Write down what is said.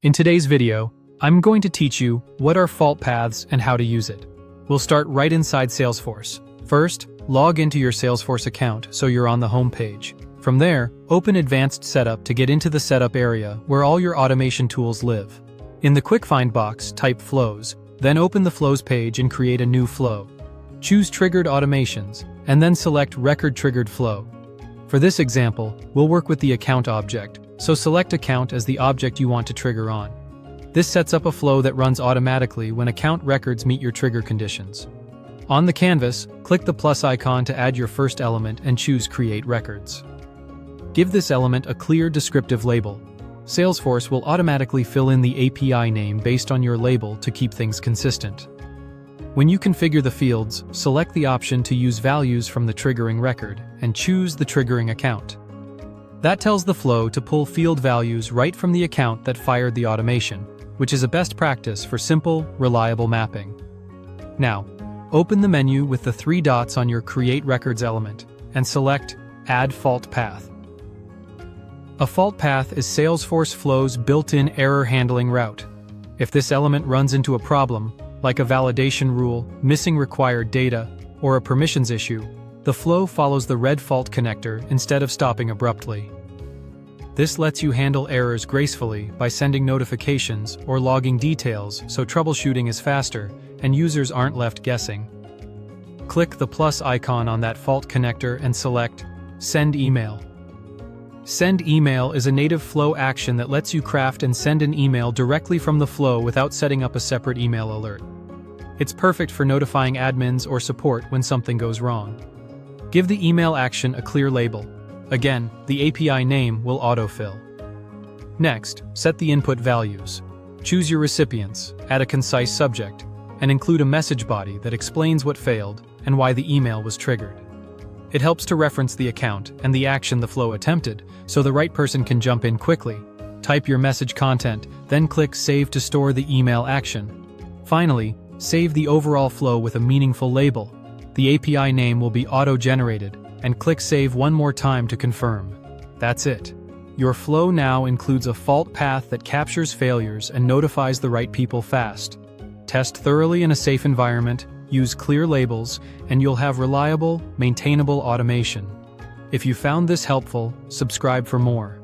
In today's video, I'm going to teach you what are fault paths and how to use it. We'll start right inside Salesforce. First, log into your Salesforce account so you're on the home page. From there, open Advanced Setup to get into the setup area where all your automation tools live. In the Quick Find box, type Flows, then open the Flows page and create a new flow. Choose Triggered Automations, and then select Record Triggered Flow. For this example, we'll work with the Account object, so select Account as the object you want to trigger on. This sets up a flow that runs automatically when account records meet your trigger conditions. On the canvas, click the plus icon to add your first element and choose Create Records. Give this element a clear descriptive label. Salesforce will automatically fill in the API name based on your label to keep things consistent. When you configure the fields, select the option to use values from the triggering record and choose the triggering account. That tells the flow to pull field values right from the account that fired the automation, which is a best practice for simple, reliable mapping. Now, open the menu with the three dots on your Create Records element and select Add Fault Path. A fault path is Salesforce Flow's built-in error handling route. If this element runs into a problem, like a validation rule, missing required data, or a permissions issue, the flow follows the red fault connector instead of stopping abruptly. This lets you handle errors gracefully by sending notifications or logging details so troubleshooting is faster and users aren't left guessing. Click the plus icon on that fault connector and select Send Email. Send Email is a native flow action that lets you craft and send an email directly from the flow without setting up a separate email alert. It's perfect for notifying admins or support when something goes wrong. Give the email action a clear label. Again, the API name will autofill. Next, set the input values. Choose your recipients, add a concise subject, and include a message body that explains what failed and why the email was triggered. It helps to reference the account and the action the flow attempted, so the right person can jump in quickly. Type your message content, then click Save to store the email action. Finally, save the overall flow with a meaningful label. The API name will be auto-generated, and click Save one more time to confirm. That's it. Your flow now includes a fault path that captures failures and notifies the right people fast. Test thoroughly in a safe environment, use clear labels, and you'll have reliable, maintainable automation. If you found this helpful, subscribe for more.